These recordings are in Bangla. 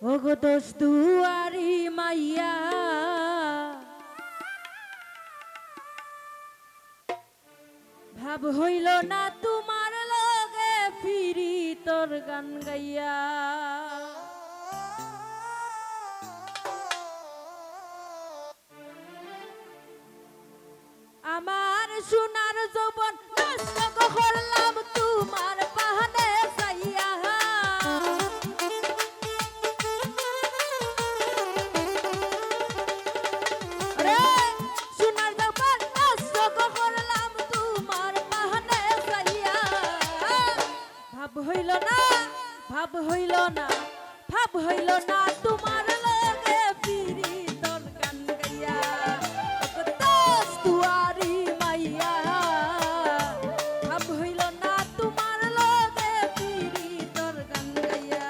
ওগো দোষ দুয়ারি মাইয়া ভাব হইল না তোমার লগে ফিরি তোর গান গাইয়া আমার সোনার যৌবন নষ্ট করলাম তোমার পাহানে চাইয়া রে সোনার যৌবন নষ্ট করলাম তোমার পাহানে চাইয়া ভাব হইল না ভাব হইল না ভাব হইল না তোমার লগে ফিরি তোর গান গাইয়া দোষ দুয়ারি মাইয়া ভাব হইল না তোমার লগে ফিরি তোর গান গাইয়া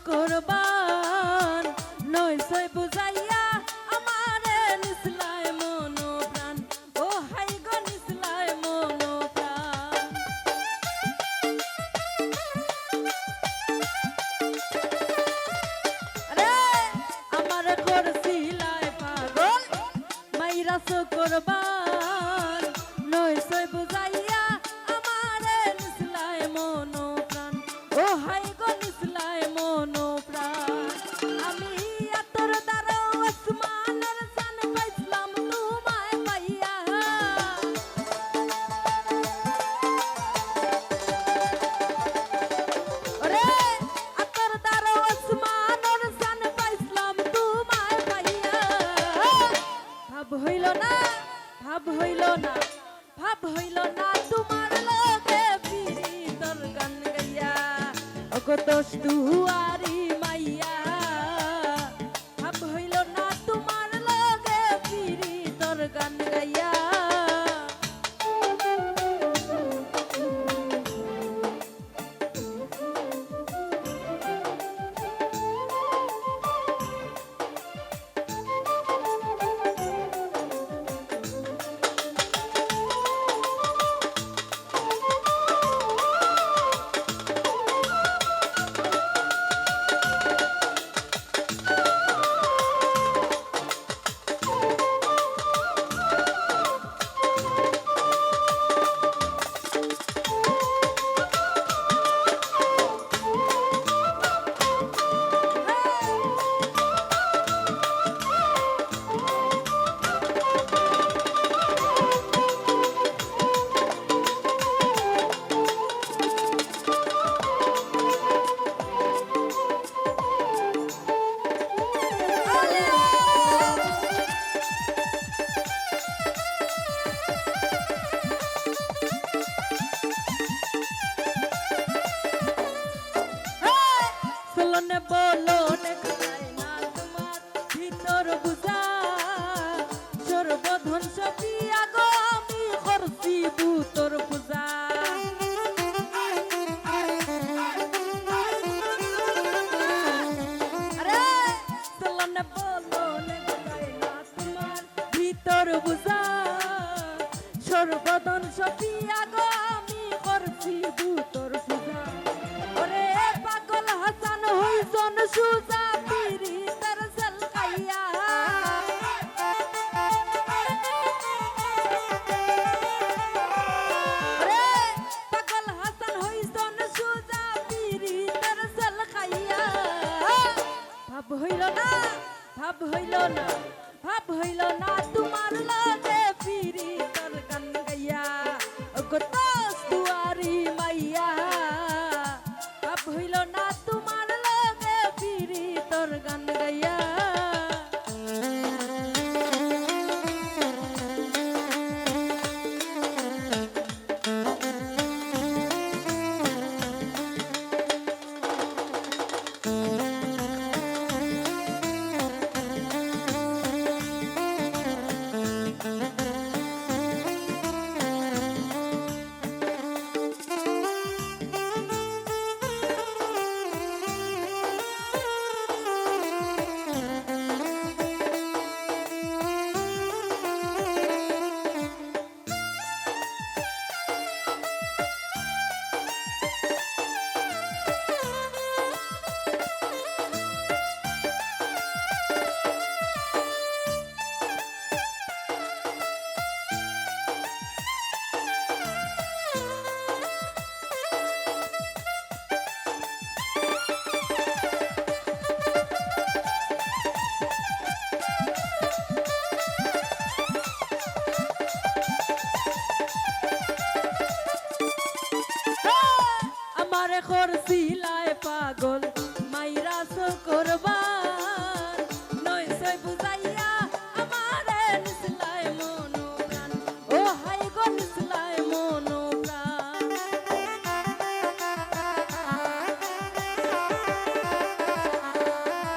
করবান নইসই বুঝাইয়া আমারে নিসলায় মনো প্রাণ ও হাই গো নিসলায় মনো প্রাণ রে আমার করছিলায় পাগল মাইরা সো করবান নইসই বুঝাইয়া আমারে নিসলায় মনো প্রাণ ও হাই গো নিসলায় মনো আমি তোর দ্বারা আসমানের চান পাইছিলাম তোমায় পাইয়া রে তোর দ্বারা আসমানের চান পাইছিলাম তোমায় পাইয়া ভাব হইল না ভাব হইল না ভাব হইল না তোমার লগে ফিরি তোর গান গাইয়া ওগো দোষ দুয়ারি মাইয়া ভাব হইল না তোমার লগে ফিরি তোর গান গাইয়া বলো নেখায় না তোমার ভিতর বুঝা সর্বধ্বংস পিয়া গো আমি করছি ভূতর পূজা আরে চলনে বলো নেখায় না তোমার ভিতর বুঝা সর্বধ্বংস পিয়া গো আমি করছি ভূতর পূজা ওরে পাগল হাসান হইজন সুজা পিরি তার সলকাইয়া রে পাগল হাসান হইজন সুজা পিরি তার সলকাইয়া ভাব হইল না ভাব হইল না ভাব হইল না তোমার লগে ফিরি তোর গান গাইয়া ওগো দোষ দুয়ারি মাইয়া ভাব হইল না তোমার লগে ফিরি করছিলায় পাগল মাইরা করবার নইসই বুঝাইয়া আমারে নিসলাই মনো প্রাণ ও হাই গো নিসলাই মনো প্রাণ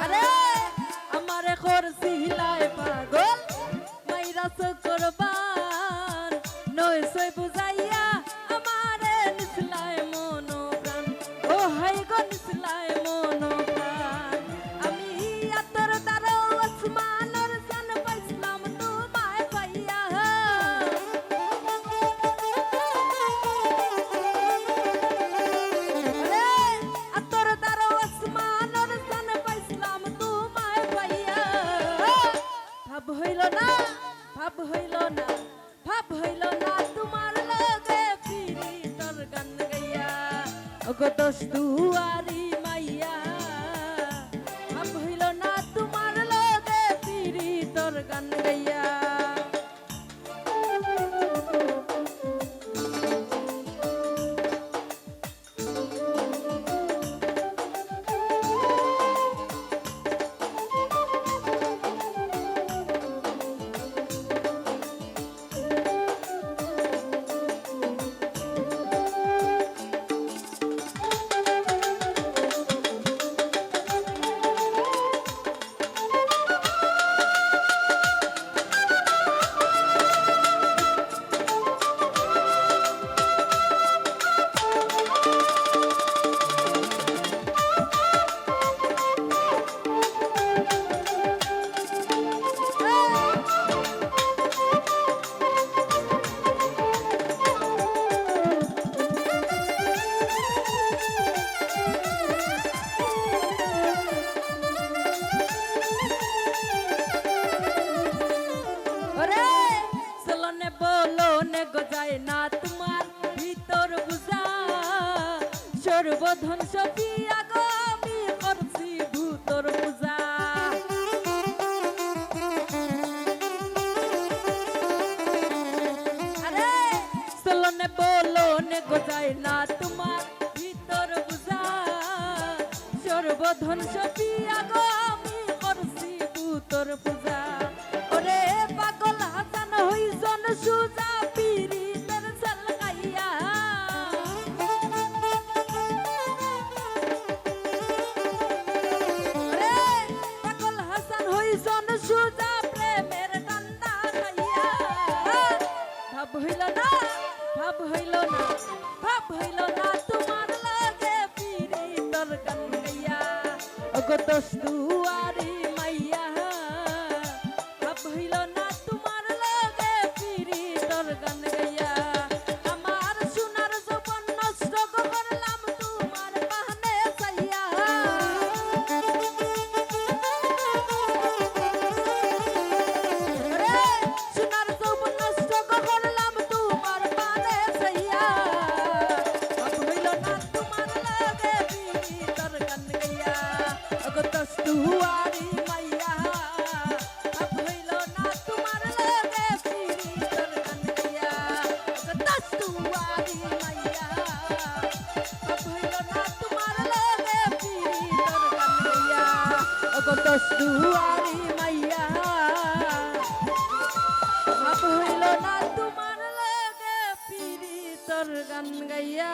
আরে আমারে করছিলায় পাগল মাইরা করবার নইসই বুঝাইয়া আমারে নিসলাই মনো প্রাণ ও হাই গো নিসলাই মনো প্রাণ আমি আতর দারো আসমানের জান পাইছিলাম তোমায় পাইয়া আরে আতর দারো আসমানের জান পাইছিলাম তোমায় পাইয়া ভাব হইল না ভাব হইল না ভাব হইল না তোমার লগে ফিরি তোর গান গাইয়া ওগো দোষ দুয়ারি মাইয়া ভাব হইল না তোমার লগে ফিরি তোর গান গাইয়া গজায় না তোমার ভিতর বুঝা সর্বধন সপিয়া গো আমি করছি ভূতর পূজা আরে চলনে বলনে গজায় না তোমার ভিতর বুঝা সর্বধন সপিয়া গো আমি করছি ভূতর পূজা ওরে পাগল হাসান হইজন সুজা সুজা প্রেমের কান্না গাইয়া ভাব হইল না ভাব হইল না ভাব হইল না তোমার লাগে ফিরি তোর গান গাইয়া ওগো দোষ দুয়ারি মাইয়া ভাব হইল না তোমার লাগে ফিরি তোর গান গাইয়া আমার সোনার জীবন নষ্ট করলাম তোমার বাহানে চাইয়া দুয়ারি মাইয়া ভাব হইল না তোমার লাগে ফিরি তোর গান গাইয়া দশ দুয়ারি মাইয়া ভাব হইল না তোমার লাগে ফিরি তোর গান গাইয়া দশ দুয়ারি মাইয়া ভাব হইল না তোমার লাগে ফিরি তোর গান গাইয়া